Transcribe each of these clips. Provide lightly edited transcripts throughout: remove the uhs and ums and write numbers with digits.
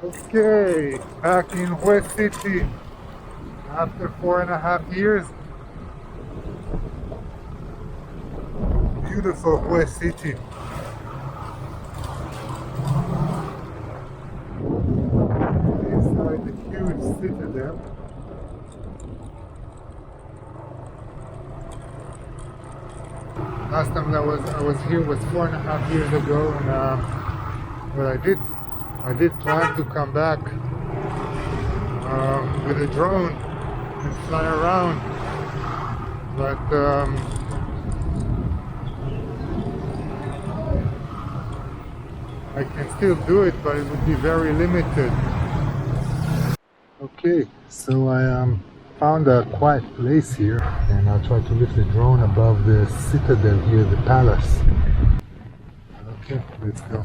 Okay, back in Hue City after 4.5 years. Beautiful Hue City. Inside the huge citadel. Last time I was here was 4.5 years ago, and what I did plan to come back with a drone and fly around, but I can still do it, but it would be very limited. Okay, so I found a quiet place here, and I'll try to lift the drone above the citadel here, the palace. Okay, let's go.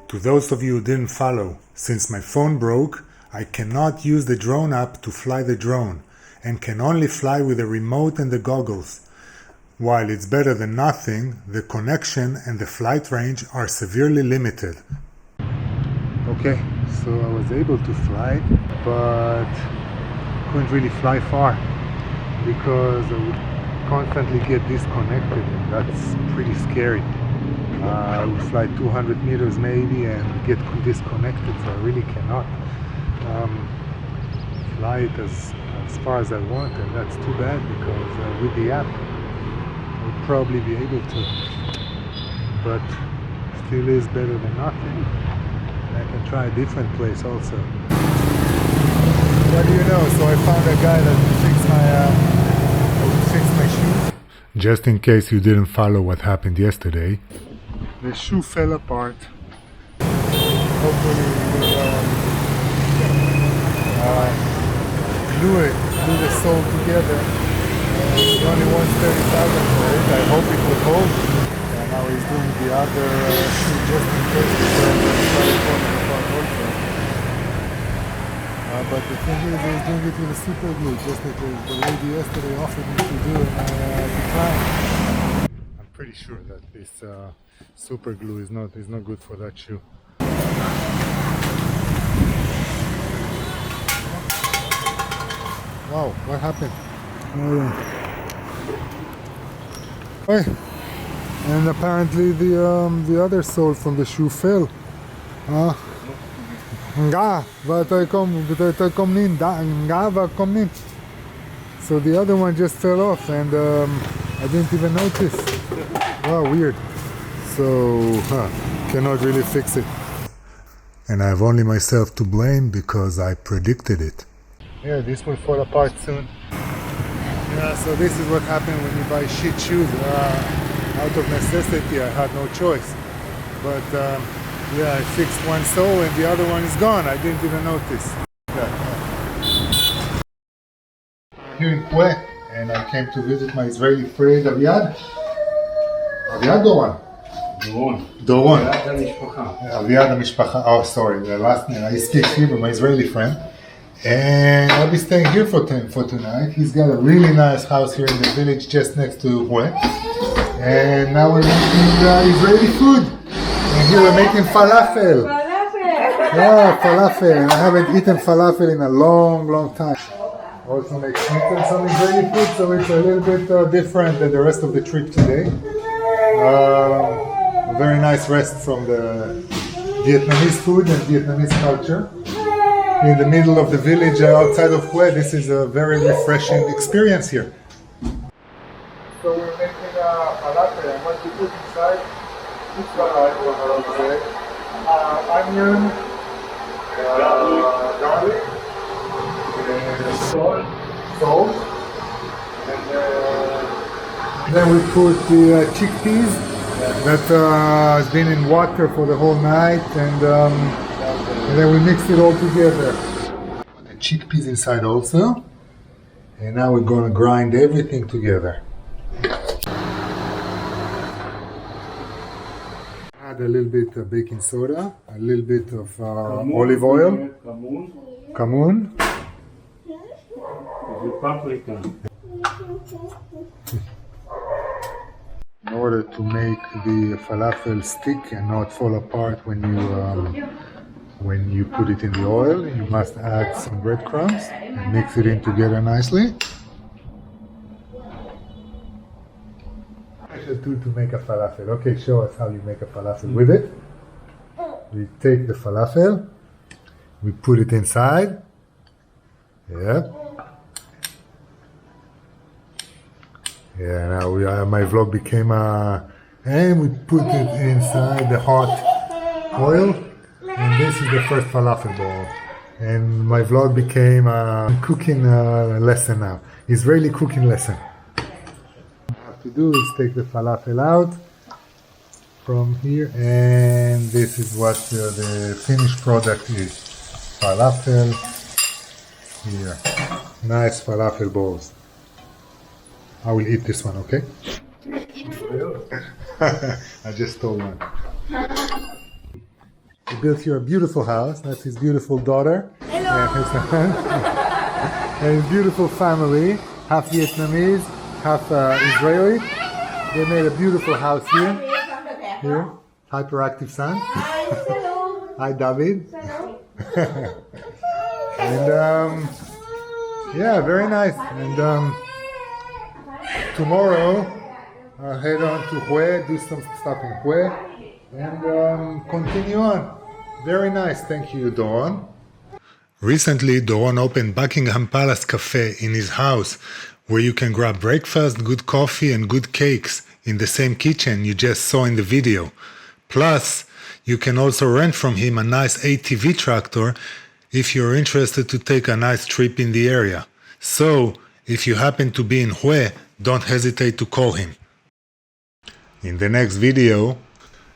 To those of you who didn't follow, since my phone broke, I cannot use the drone app to fly the drone, and can only fly with the remote and the goggles. While it's better than nothing, the connection and the flight range are severely limited. Okay, so I was able to fly, but couldn't really fly far because I would constantly get disconnected, and that's pretty scary. I would fly 200 meters maybe and get disconnected, so I really cannot fly it as far as I want, and that's too bad because with the app I would probably be able to, but still is better than nothing. And I can try a different place also. What do you know? So I found a guy that would fix my shoes. Just in case you didn't follow what happened yesterday, the shoe fell apart. Hopefully we will glue the sole together. He only wants 30,000 for it. I hope it will hold. And now he's doing the other shoe just in case it started falling apart also. But the thing is, he's doing it with a super glue, just like the lady yesterday offered me to do, and I declined. I'm pretty sure that this super glue is not good for that shoe. Wow, what happened? And apparently the other sole from the shoe fell. So the other one just fell off, and I didn't even notice. Wow, weird. So cannot really fix it. And I have only myself to blame because I predicted it. Yeah, this will fall apart soon. Yeah, so this is what happened when you buy shit shoes. Out of necessity, I had no choice. But yeah, I fixed one sole and the other one is gone. I didn't even notice. Here in Hue, and I came to visit my Israeli friend Aviad. Aviad Doron. Doron. Aviad המשפחה. Oh, sorry, the last name. I speak Hebrew, my Israeli friend. And I'll be staying here for tonight. He's got a really nice house here in the village just next to Hoi. And now we're making Israeli food. And here we're making falafel. Yeah, falafel. And I haven't eaten falafel in a long time. Also making some Israeli food, so it's a little bit different than the rest of the trip today. A very nice rest from the Vietnamese food and Vietnamese culture. In the middle of the village outside of Hue, this is a very refreshing experience here. So we're making falafel, and what we put inside, it's onion, garlic, salt, and then we put the chickpeas that has been in water for the whole night, and then we mix it all together. The chickpeas inside also, and now we're going to grind everything together. Add a little bit of baking soda, a little bit of olive oil, Kamun, paprika. In order to make the falafel stick and not fall apart when you put it in the oil, you must add some breadcrumbs and mix it in together nicely. I should do to make a falafel. Okay, show us how you make a falafel with it. We take the falafel, we put it inside. Yeah. Yeah, now my vlog became and we put it inside the hot oil, and this is the first falafel bowl. And my vlog became a cooking lesson now, Israeli cooking lesson. What I have to do is take the falafel out from here, and this is what the finished product is. Falafel here, nice falafel bowls. I will eat this one, okay? I just stole one. He built here a beautiful house. That's his beautiful daughter. Hello. And his son. And his beautiful family, half Vietnamese, half Israeli. They made a beautiful house here. Here, hyperactive son. Hi, David. And yeah, very nice. And tomorrow, I'll head on to Hue, do some stuff in Hue, and continue on. Very nice, thank you, Doron. Recently, Doron opened Buckingham Palace Cafe in his house, where you can grab breakfast, good coffee, and good cakes in the same kitchen you just saw in the video. Plus, you can also rent from him a nice ATV tractor if you're interested to take a nice trip in the area. So, if you happen to be in Hue, don't hesitate to call him. In the next video,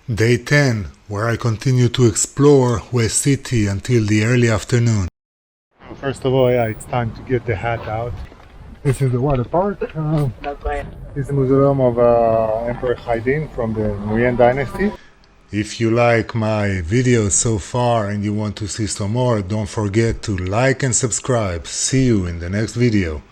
day 10, where I continue to explore Hue City until the early afternoon. First of all, yeah, it's time to get the hat out. This is the water park. This is the museum of Emperor Hoi-An from the Hoi-An dynasty. If you like my videos so far and you want to see some more, don't forget to like and subscribe. See you in the next video.